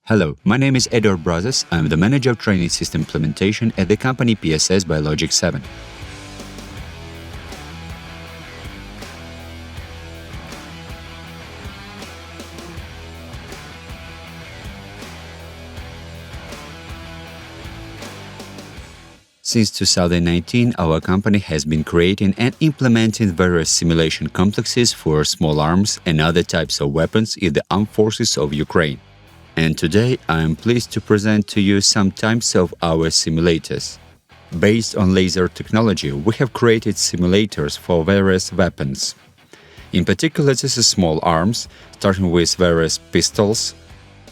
Hello, my name is Edward Brazos. I'm the Manager of Training System Implementation at the company PSS Biologic 7. Since 2019, our company has been creating and implementing various simulation complexes for small arms and other types of weapons in the armed forces of Ukraine. And today I am pleased to present to you some types of our simulators. Based on laser technology, we have created simulators for various weapons. In particular, this is small arms, starting with various pistols,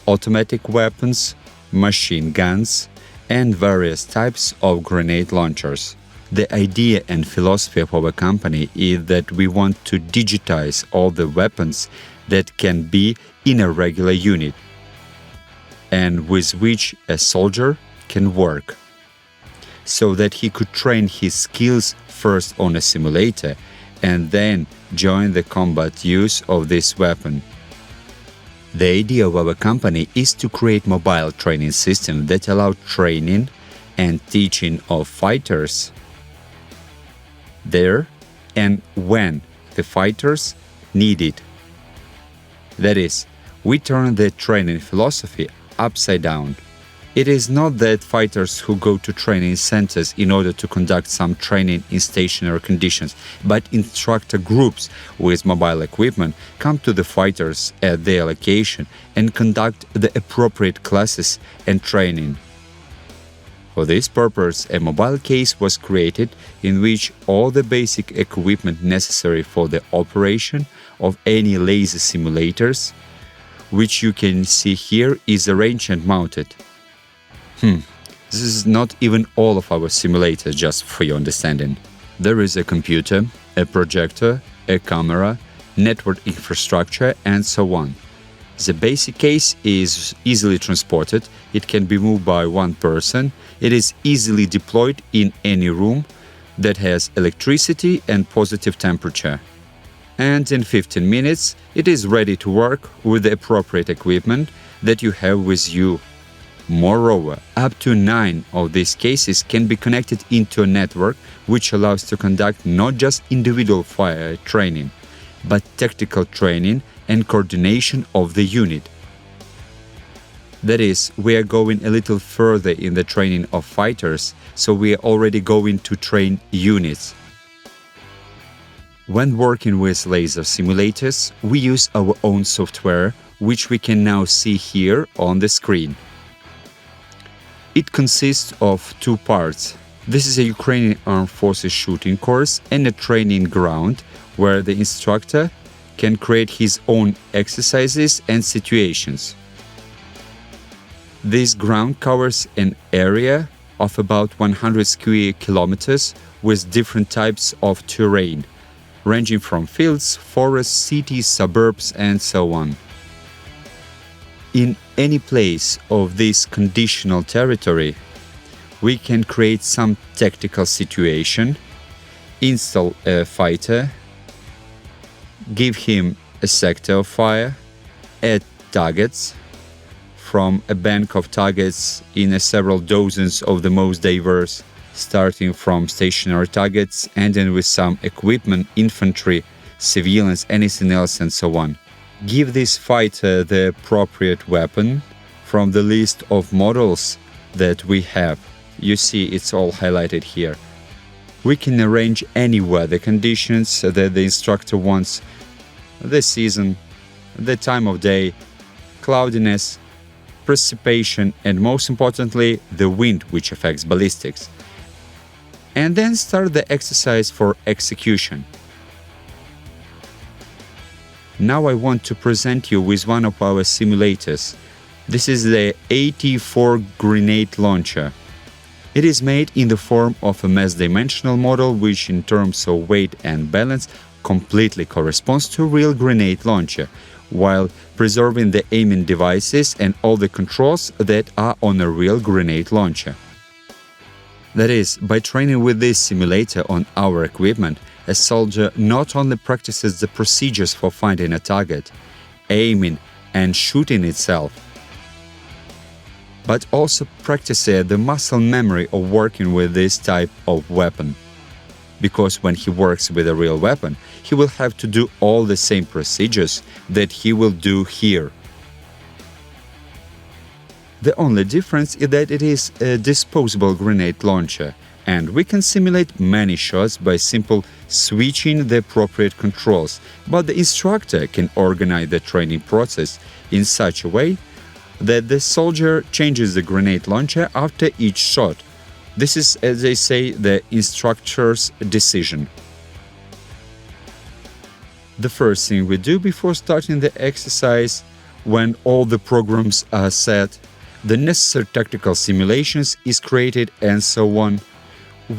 automatic weapons, machine guns, and various types of grenade launchers. The idea and philosophy of our company is that we want to digitize all the weapons that can be in a regular unit and with which a soldier can work, so that he could train his skills first on a simulator and then join the combat use of this weapon. The idea of our company is to create mobile training systems that allow training and teaching of fighters there and when the fighters need it. That is, we turn the training philosophy upside down. It is not that fighters who go to training centers in order to conduct some training in stationary conditions, but instructor groups with mobile equipment come to the fighters at their location and conduct the appropriate classes and training. For this purpose, a mobile case was created in which all the basic equipment necessary for the operation of any laser simulators, which you can see here, is arranged and mounted. This is not even all of our simulators, just for your understanding. There is a computer, a projector, a camera, network infrastructure, and so on. The basic case is easily transported, it can be moved by one person, it is easily deployed in any room that has electricity and positive temperature. And in 15 minutes, it is ready to work with the appropriate equipment that you have with you. Moreover, up to 9 of these cases can be connected into a network which allows to conduct not just individual fire training, but tactical training and coordination of the unit. That is, we are going a little further in the training of fighters, so we are already going to train units. When working with laser simulators, we use our own software, which we can now see here on the screen. It consists of 2 parts. This is a Ukrainian Armed Forces shooting course and a training ground where the instructor can create his own exercises and situations. This ground covers an area of about 100 square kilometers with different types of terrain, ranging from fields, forests, cities, suburbs, and so on. In any place of this conditional territory, we can create some tactical situation, install a fighter, give him a sector of fire, add targets from a bank of targets in several dozens of the most diverse, starting from stationary targets, ending with some equipment, infantry, civilians, anything else, and so on. Give this fighter the appropriate weapon from the list of models that we have. You see, it's all highlighted here. We can arrange any weather conditions that the instructor wants, the season, the time of day, cloudiness, precipitation, and most importantly, the wind, which affects ballistics. And then start the exercise for execution. Now I want to present you with one of our simulators. This is the AT4 grenade launcher. It is made in the form of a mass-dimensional model which in terms of weight and balance completely corresponds to a real grenade launcher, while preserving the aiming devices and all the controls that are on a real grenade launcher. That is, by training with this simulator on our equipment, a soldier not only practices the procedures for finding a target, aiming and shooting itself, but also practices the muscle memory of working with this type of weapon. Because when he works with a real weapon, he will have to do all the same procedures that he will do here. The only difference is that it is a disposable grenade launcher, and we can simulate many shots by simply switching the appropriate controls, but the instructor can organize the training process in such a way that the soldier changes the grenade launcher after each shot. This is, as they say, the instructor's decision. The first thing we do before starting the exercise, when all the programs are set, the necessary tactical simulations is created and so on.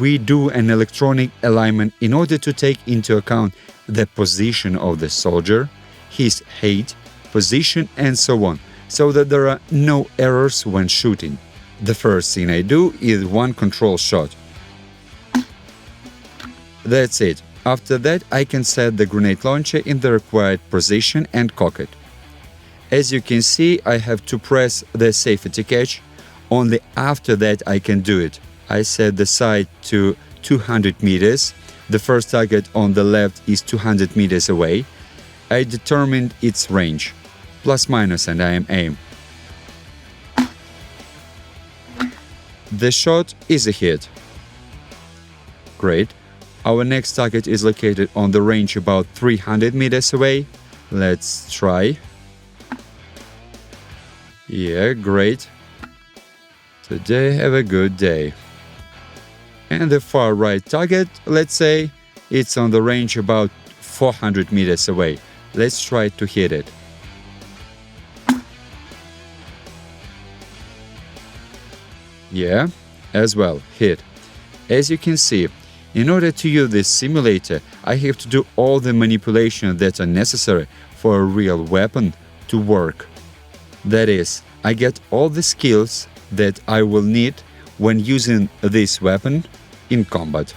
We do an electronic alignment in order to take into account the position of the soldier, his height, position and so on, so that there are no errors when shooting. The first thing I do is one control shot. That's it. After that, I can set the grenade launcher in the required position and cock it. As you can see, I have to press the safety catch. Only after that I can do it. I set the sight to 200 meters. The first target on the left is 200 meters away. I determined its range, plus minus, and I am aim. The shot is a hit. Great. Our next target is located on the range about 300 meters away. Let's try. Yeah, great. Today have a good day. And the far right target, let's say, it's on the range about 400 meters away. Let's try to hit it. Yeah, as well, hit. As you can see, in order to use this simulator, I have to do all the manipulations that are necessary for a real weapon to work. That is, I get all the skills that I will need when using this weapon in combat.